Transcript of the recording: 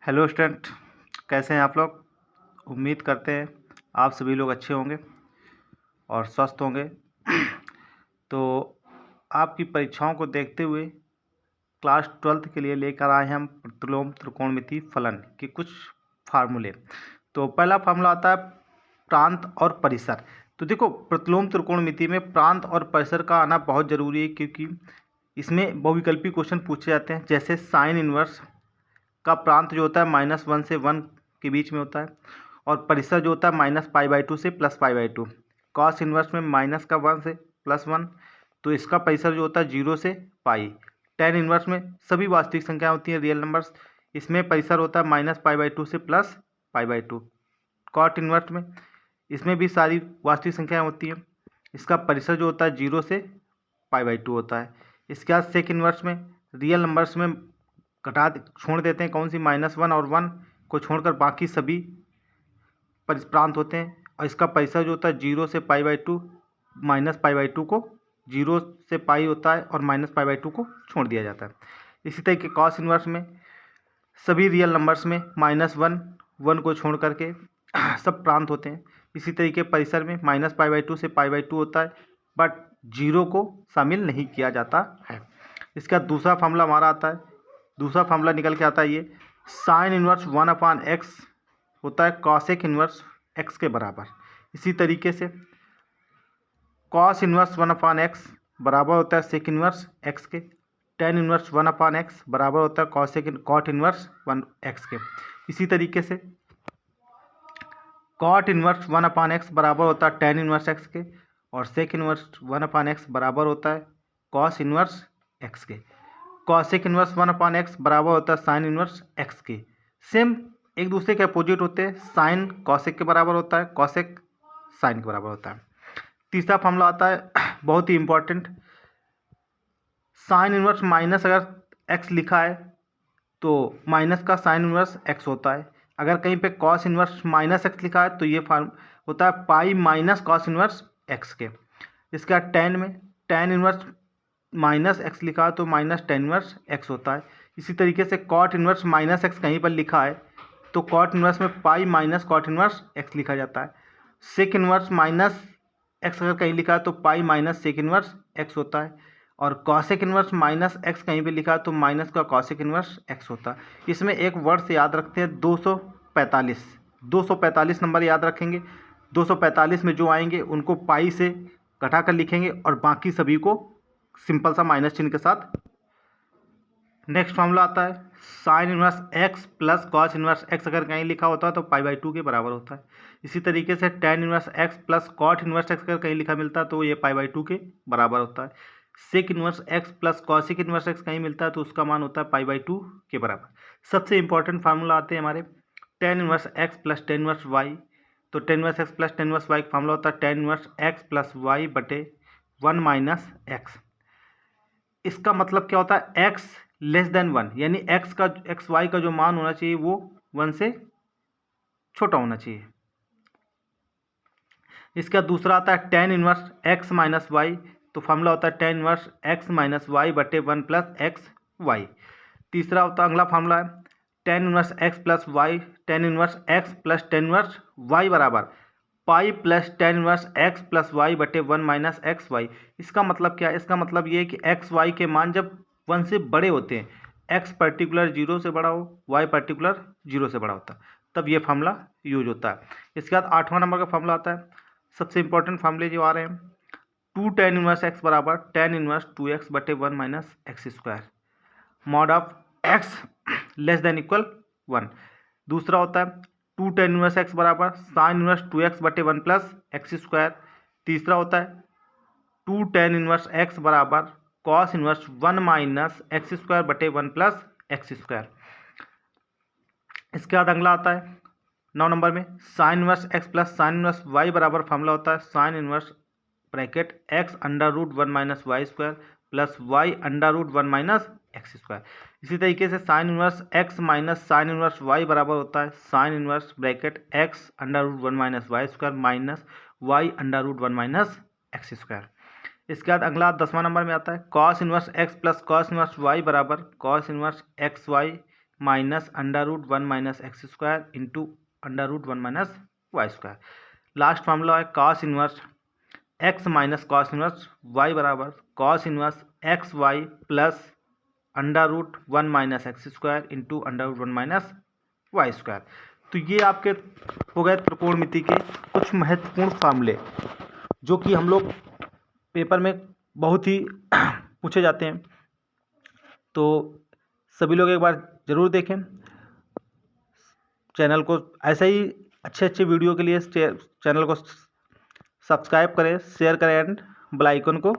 Hello student, कैसे हैं आप लोग। उम्मीद करते हैं आप सभी लोग अच्छे होंगे और स्वस्थ होंगे। तो आपकी परीक्षाओं को देखते हुए क्लास 12th के लिए लेकर आए हैं हम प्रतिलोम त्रिकोणमिति फलन के कुछ फार्मूले। तो पहला फार्मूला आता है प्रांत और परिसर। तो देखो, प्रतिलोम त्रिकोणमिति में प्रांत और परिसर का आना बहुत ज़रूरी है, क्योंकि इसमें बहुविकल्पी क्वेश्चन पूछे जाते हैं। जैसे साइन इनवर्स का प्रांत जो होता है -1 से 1 के बीच में होता है, और परिसर जो होता है -π/2 से +π/2। कॉस इनवर्स में माइनस का 1 से +1, तो इसका परिसर जो होता है 0 से पाई। टेन इनवर्स में सभी वास्तविक संख्या होती हैं, रियल नंबर्स, इसमें परिसर होता है -π/2 से +π/2। कॉट इनवर्स में इसमें भी सारी वास्तविक संख्याएं होती हैं, इसका परिसर जो होता है 0 से π/2 होता है। इसके बाद सेक इनवर्स में रियल नंबर्स में छोड़ देते हैं, कौन सी, -1 और 1 को छोड़कर बाकी सभी प्रांत होते हैं, और इसका परिसर जो होता है 0 से π/2, -π/2 को 0 से पाई होता है और -π/2 को छोड़ दिया जाता है। इसी तरीके कॉस इनवर्स में सभी रियल नंबर्स में -1 1 को छोड़ करके सब प्रांत होते हैं। इसी तरीके परिसर में -π/2 से π/2 होता है, बट 0 को शामिल नहीं किया जाता है। इसका दूसरा फार्मूला हमारा आता है, दूसरा फार्मूला निकल के आता है ये, साइन इनवर्स 1/x होता है कॉसेक इनवर्स x के बराबर। इसी तरीके से कॉस इनवर्स 1/x बराबर होता है सेक इनवर्स x के। टेन इनवर्स 1/x बराबर होता है कॉट इनवर्स 1x के। इसी तरीके से कॉट इनवर्स 1/x बराबर होता है टेन इनवर्स x के, और सेक इनवर्स 1/x बराबर होता है कॉस इनवर्स x के। कॉसेक इनवर्स 1/x बराबर होता है साइन इनवर्स x के। सेम एक दूसरे के अपोजिट होते हैं, साइन कॉसेक के बराबर होता है, कॉसेक साइन के बराबर होता है। तीसरा फार्मूला आता है बहुत ही इंपॉर्टेंट, साइन इनवर्स माइनस अगर x लिखा है तो माइनस का साइन इनवर्स x होता है। अगर कहीं पे कॉस इनवर्स -x लिखा है तो ये फॉर्म होता है pi minus cos inverse x के। इसका टेन में टेन इनवर्स -x लिखा है तो -tan इनवर्स x होता है। इसी तरीके से कॉट इनवर्स -x कहीं पर लिखा है तो कॉट इनवर्स में pi minus cot inverse x लिखा जाता है। सेक इनवर्स -x अगर कहीं लिखा है तो pi minus sec inverse x होता है, और कॉसेक इनवर्स -x कहीं पे लिखा है तो माइनस का कॉसेक इनवर्स x होता है। इसमें एक वर्ड से याद रखते हैं 245, 245 नंबर याद रखेंगे। 245 में जो आएंगे उनको पाई से घटा कर लिखेंगे और बाकी सभी को सिंपल सा माइनस चिन्ह के साथ। नेक्स्ट फार्मूला आता है sine inverse x plus cos inverse x अगर कहीं लिखा होता है तो π/2 के बराबर होता है। इसी तरीके से tan inverse x plus cot inverse x अगर कहीं लिखा मिलता है तो ये π/2 के बराबर होता है। Sec inverse x plus cosec inverse x कहीं मिलता है तो उसका मान होता है π/2 के बराबर। सबसे इंपॉर्टेंट फार्मूला आते हैं हमारे ten inverse x plus tan inverse y। तो ten inverse x plus tan inverse y का फार्मूला होता है tan inverse x plus y बटे 1 - x। इसका मतलब क्या होता है, x लेस देन 1, यानी एक्स वाई का जो मान होना चाहिए वो 1 से छोटा होना चाहिए। इसका दूसरा आता है tan inverse x minus Y, तो फार्मूला होता है tan inverse x minus Y बटे 1 प्लस एक्स वाई। तीसरा होता है, अगला फार्मूला है tan inverse x plus y, tan inverse x plus tan inverse y बराबर pi plus tan inverse x plus y बटे 1 माइनस एक्स वाई। इसका मतलब क्या है, इसका मतलब ये है कि एक्स वाई के मान जब 1 से बड़े होते हैं, x पर्टिकुलर 0 से बड़ा हो, y पर्टिकुलर 0 से बड़ा होता है, तब ये फार्मूला यूज होता है। इसके बाद 8वां नंबर का फार्मूला आता है, सबसे इंपॉर्टेंट फार्मूले जो आ रहे हैं, टू टेन इनवर्स x बराबर टेन इनवर्स 2x बटे 1 minus x square, mod of x less than equal 1। दूसरा होता है टू टेन इनवर्स x बराबर साइन इनवर्स 2x बटे 1 प्लस एक्स स्क्वायर। तीसरा होता है टू टेन इनवर्स x बराबर cos inverse 1 minus x square बटे 1 प्लस एक्स स्क्वायर। इसके बाद अगला आता है 9 नंबर में sine inverse x plus sine inverse y बराबर फार्मूला होता है sine inverse bracket x under root 1 minus Y square plus y under root 1 minus x square. इसी तरीके से sine inverse x minus sine inverse y बराबर होता है sine inverse bracket x under root 1 minus Y square minus y under root 1 minus x square. इसके बाद अगला 10वां नंबर में आता है cos inverse x plus cos inverse y बराबर cos inverse x y minus under root 1 minus x square into under root 1 minus Y square. Last formula है cos inverse x minus cos inverse y बराबर cos inverse x y plus under root 1 minus x square into under root 1 minus Y square. तो ये आपके हो गए त्रिकोणमिति के कुछ महत्वपूर्ण फार्मूले जो कि हम लोग पेपर में बहुत ही पूछे जाते हैं। तो सभी लोग एक बार ज़रूर देखें। चैनल को ऐसे ही अच्छे अच्छे वीडियो के लिए चैनल को सब्सक्राइब करें, शेयर करें एंड बेल आइकन को